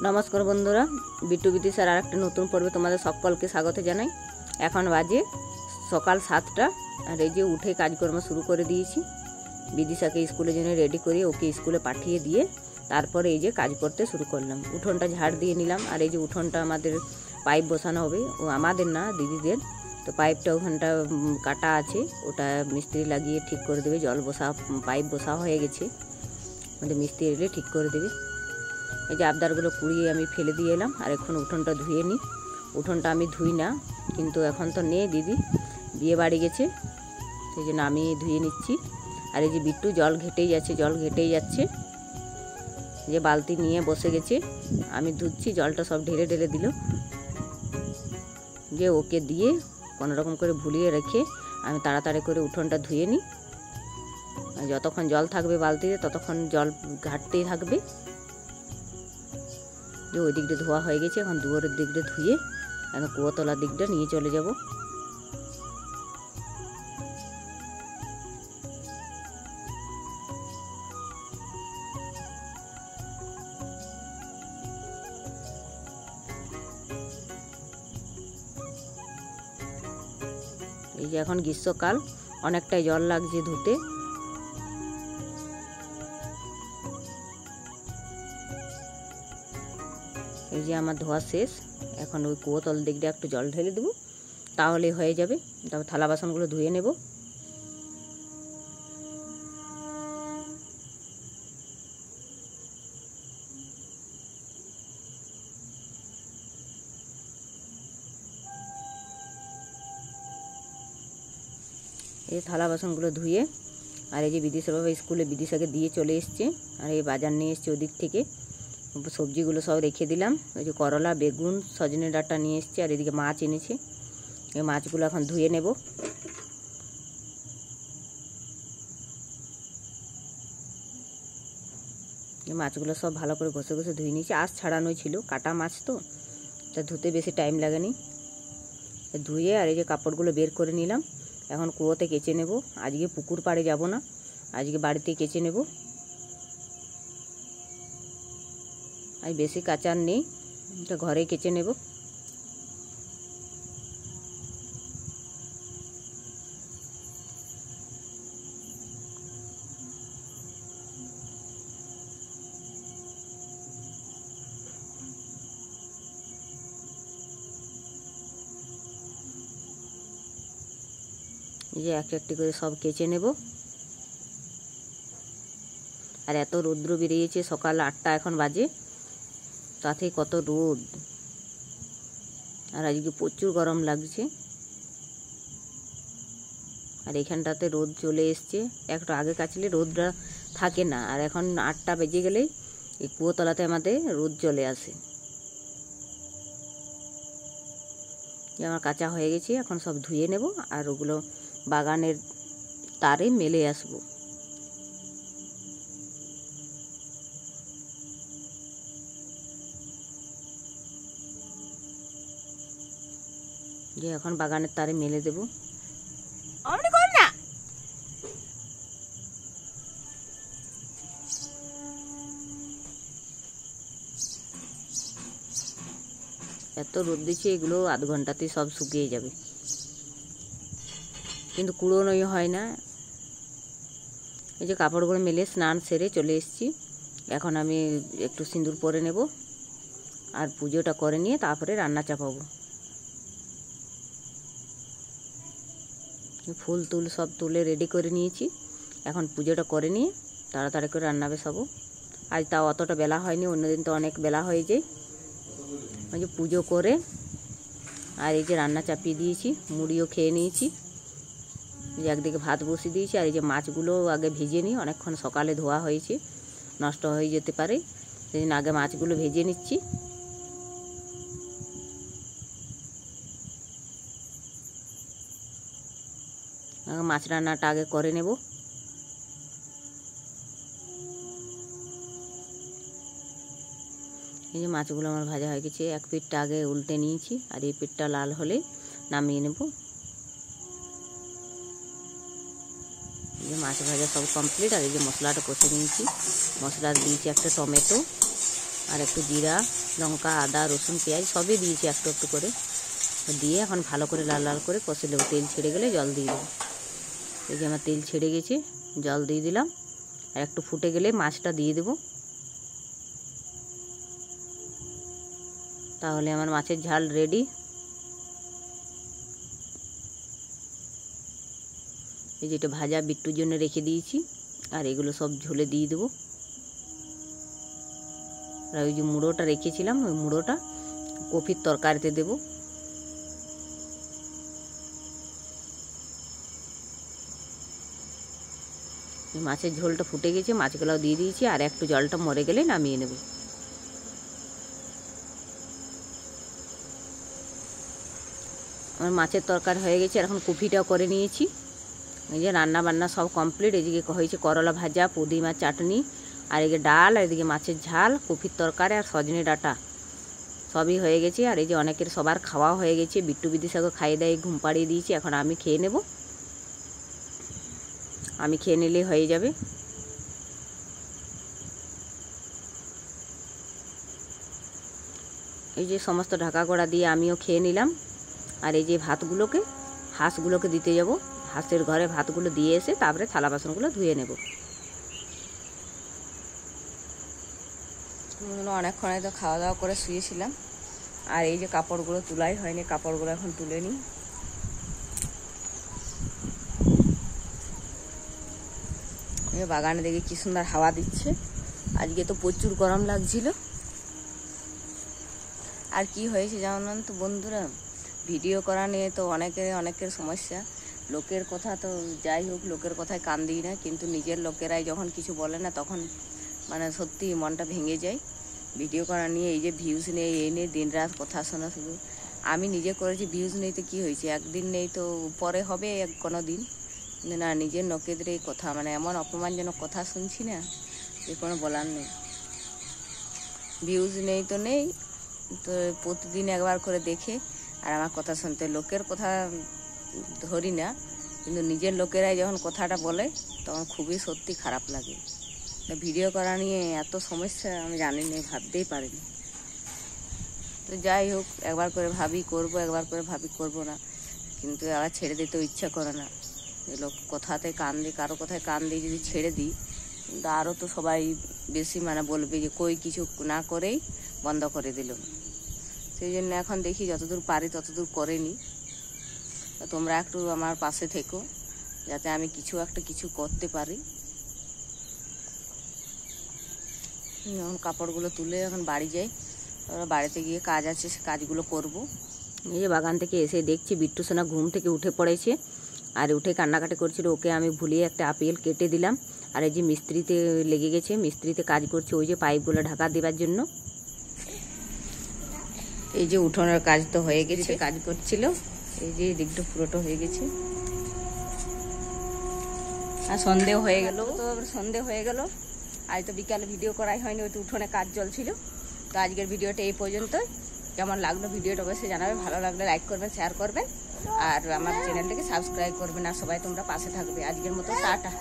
नमस्कार बंधुरा बिट्टू बिटी सर आरेकटा नतून पर्वे तुम्हारे सकलके स्वागत जानाई। एखन बाजे सकाल 7टा और ये उठे काजकर्म शुरू कर दिएछि। विदिशाके स्कूले जन्य रेडी करिए ओके स्कूले पाठिए दिए तारपर এই যে কাজ করতে শুরু করলাম। উঠোনটা ঝাড় দিয়ে নিলাম আর এই যে উঠোনটা আমাদের পাইপ বসানো হবে, ও আমাদের না দিদিদের। তো পাইপটা ওখানটা কাটা আছে, ওটা মিস্ত্রি লাগিয়ে ঠিক করে দেবে। জল বসা পাইপ বসা হয়ে গেছে, আমাদের মিস্ত্রি এলে ঠিক করে দেবে। এই যে আবদারগুলো কুড়িয়ে আমি ফেলে দিয়ে এলাম আর এখন উঠোনটা ধুয়ে নিই। উঠোনটা আমি ধুই না, কিন্তু এখন তো নেই, দিদি বিয়ে বাড়ি গেছে, সেই জন্য আমি ধুয়ে নিচ্ছি। আর এই যে বিট্টু জল ঘেটেই যাচ্ছে, যে বালতি নিয়ে বসে গেছে, আমি ধুচ্ছি। জলটা সব ঢেলে ঢেলে দিল, যে ওকে দিয়ে কোনো রকম করে ভুলিয়ে রেখে আমি তাড়াতাড়ি করে উঠোনটা ধুয়ে নিই। যতক্ষণ জল থাকবে বালতিতে ততক্ষণ জল ঘাটতেই থাকবে। যে ওই দিকটা ধোয়া হয়ে গেছে, এখন দুয়ারের দিকটা ধুয়ে এখন কুয়োতলার দিকটা নিয়ে চলে যাব। এই যে এখন গ্রীষ্মকাল, অনেকটাই জল লাগছে ধুতে। এই যে আমার ধোয়া শেষ, এখন ওই কুয়োতল দিকটা একটু জল ঢেলে দেবো, তাহলে হয়ে যাবে। তারপর থালা বাসনগুলো ধুয়ে নেব। এই থালা বাসনগুলো ধুয়ে আর এই যে বিদিশা বাবা স্কুলে বিদিশাকে দিয়ে চলে এসছে, আর এই বাজার নিয়ে এসছে ওদিক থেকে। সবজিগুলো সব রেখে দিলাম। ওই যে করলা, বেগুন, সজনে ডাঁটা নিয়ে এসছে, আর এদিকে মাছ এনেছে। এই মাছগুলো এখন ধুয়ে নেব। এই মাছগুলো সব ভালো করে ঘষে ঘষে ধুয়ে নিয়েছি। আঁশ ছাড়ানোই ছিল, কাটা মাছ তো, তা ধুতে বেশি টাইম লাগেনি। ধুয়ে আর এই যে কাপড়গুলো বের করে নিলাম। এখন কুয়োতে কেচে নেব। আজকে পুকুর পাড়ে যাব না, আজকে বাড়িতে কেচে নেব। আজ বেশি কাচার নেই, এটা ঘরে কেচে নেব। এই যে এক একটি করে সব কেচে নেব। আর এত রৌদ্র বেরিয়েছে, সকাল 8টা এখন বাজে, তাতে কত রোদ। আর আজকে প্রচুর গরম লাগছে। আর এখানটাতে রোদ চলে এসছে। একটু আগে কাচলে রোদটা থাকে না, আর এখন 8টা বেজে গেলেই এই কুয়োতলাতে আমাদের রোদ চলে আসে। আমার কাঁচা হয়ে গেছে, এখন সব ধুয়ে নেব আর ওগুলো বাগানের তারে মেলে আসবো। যে এখন বাগানের তারে মেলে দেব। এত রোদ দিচ্ছে, এগুলো আধ ঘন্টাতেই সব শুকিয়ে যাবে, কিন্তু কুড়োনোই হয় না। এই যে কাপড়গুলো মেলে স্নান সেরে চলে এসেছি। এখন আমি একটু সিঁদুর পরে নেব আর পুজোটা করে নিয়ে তারপরে রান্না চাপাবো। ফুল টুল সব তুলে রেডি করে নিয়েছি। এখন পুজোটা করে নিয়ে তাড়াতাড়ি করে রান্না বসাবো। আজ তাও অতটা বেলা হয়নি, অন্যদিন তো অনেক বেলা হয়ে যায়। ওই যে পুজো করে আর এই যে রান্না চাপিয়ে দিয়েছি, মুড়িও খেয়ে নিয়েছি। যে একদিকে ভাত বসিয়ে দিয়েছি, আর এই যে মাছগুলো আগে ভেজে নিই, অনেকক্ষণ সকালে ধোয়া হয়েছে, নষ্ট হয়ে যেতে পারে, সেই জন্য আগে মাছগুলো ভেজে নিচ্ছি। মাছ রান্নাটা আগে করে নেব। এই যে মাছগুলো আমার ভাজা হয়ে গেছে, এক পিঠটা আগে উল্টে নিয়েছি, আর এই পিঠটা লাল হলে নামিয়ে নেব। ये माछ भाजा सब कमप्लीट। और ये मसलाटा कषे निয়েছি। मसला दिएছি একটা টমেটো, আর একটু জিরা, লঙ্কা, আদা, রসুন, পেঁয়াজ সবই দিয়েছি একটু একটু করে। দিয়ে এখন ভালো করে লাল লাল করে কষে নেবো। তেল ছেড়ে গেলে জল দিয়ে দেবো। এই যে আমার তেল ছেড়ে গেছে, জল দিয়ে দিলাম। আর একটু ফুটে গেলে মাছটা দিয়ে দেবো। তাহলে আমার মাছের ঝাল রেডি। এই যেটা ভাজা বিট্টুর জন্য রেখে দিয়েছি, আর এগুলো সব ঝোলে দিয়ে দেবো। আর ওই যে মুড়োটা রেখেছিলাম, ওই মুড়োটা কপির তরকারিতে দেবো। মাছের ঝোলটা ফুটে গেছে, মাছগুলোও দিয়ে দিয়েছি। আর একটু জলটা মরে গেলে নামিয়ে নেব। আমার মাছের তরকারি হয়ে গেছে। এখন কপিটাও করে নিয়েছি। এই যে রান্না বান্না সব কমপ্লিট। এদিকে হয়েছে করলা ভাজা, পুদিনা চাটনি, আর এদিকে ডাল, আর এদিকে মাছের ঝাল, কপির তরকারি আর সজনে ডাঁটা সবই হয়ে গেছে। আর এই যে অনেকের সবার খাওয়া হয়ে গেছে। বিট্টু বিদিশাকে খাইয়ে দিয়ে ঘুম পাড়িয়ে দিয়েছি। এখন আমি খেয়ে নেব। আমি খেয়ে নিলেই হয়ে যাবে। এই যে সমস্ত ঢাকা কড়া দিয়ে আমিও খেয়ে নিলাম। আর এই যে ভাতগুলোকে হাঁসগুলোকে দিতে যাব। হাঁসের ঘরে ভাতগুলো দিয়ে এসে তারপরে থালা বাসনগুলো ধুয়ে নেব। অনেকক্ষণ তো খাওয়া দাওয়া করে শুয়েছিলাম। আর এই যে কাপড়গুলো তোলাই হয়নি, কাপড়গুলো এখন তুলে নিই। বাগানে দেখি কি সুন্দর হাওয়া দিচ্ছে। আজকে তো প্রচুর গরম লাগছিল। আর কি হয়েছে জানেন তো বন্ধুরা, ভিডিও করা নিয়ে তো অনেকের সমস্যা। লোকের কথা তো যাই হোক, লোকের কথায় কান দিই না, কিন্তু নিজের লোকেরাই যখন কিছু বলে না তখন মানে সত্যি মনটা ভেঙে যায়। ভিডিও করা নিয়ে এই যে ভিউজ নেই, এই নিয়ে দিন রাত কথা শোনা শুধু। আমি নিজে করেছি, ভিউজ নেই তো কী হয়েছে, একদিন নেই তো পরে হবে কোনো দিন। না, নিজের লোকেদের এই কথা মানে এমন অপমানজনক কথা শুনছি না যে কোনো বলার নেই। ভিউজ নেই তো নেই, তো প্রতিদিন একবার করে দেখে আর আমার কথা শুনতে। লোকের কথা ধরি না, কিন্তু নিজের লোকেরাই যখন কথাটা বলে তখন খুবই সত্যি খারাপ লাগে। ভিডিও করা নিয়ে এত সমস্যা আমি জানি না, ভাবতেই পারিনি। তো যাই হোক, একবার করে ভাবি করব, একবার করে ভাবি করব না, কিন্তু আবার ছেড়ে দিতেও ইচ্ছা করে না। লোক কথাতে কান দিই, কারো কথায় কান দিয়ে যদি ছেড়ে দিই, আরও তো সবাই বেশি মানে বলবে যে কই কিছু না করেই বন্ধ করে দিল। সেই জন্য এখন দেখি যতদূর পারি ততদূর করে নিই। তোমরা একটু আমার পাশে থেকো যাতে আমি কিছু করতে পারি। এখন কাপড়গুলো তুলে এখন বাড়ি যাই। বাড়িতে গিয়ে কাজ আছে, সে কাজগুলো করব। এই যে বাগান থেকে এসে দেখছি বিট্টু সোনা ঘুম থেকে উঠে পড়েছে, আর উঠে কান্নাকাটি করছিল। ওকে আমি ভুলিয়ে একটা আপেল কেটে দিলাম। আর এই যে মিস্ত্রিতে লেগে গেছে, মিস্ত্রিতে কাজ করছে ওই যে পাইপগুলো ঢাকা দেওয়ার জন্য। এই যে উঠোনের কাজ তো হয়ে গেছে, কাজ করছিল। এই যে দিকটা পুরোটা হয়ে গেছে। আর সন্দেহ হয়ে গেল, তো সন্দেহ হয়ে গেল। আজ তো বিকালে ভিডিও করাই হয়নি, ওই তো উঠোনে কাজ চলছিল। তো আজকের ভিডিওটা এই পর্যন্তই। কেমন লাগলো ভিডিওটা অবশ্যই জানাবে। ভালো লাগলে লাইক করবেন, শেয়ার করবেন, আর আমার চ্যানেলটাকে সাবস্ক্রাইব করবেন। আর সবাই তোমরা পাশে থাকবে। আজকের মতো টাটা।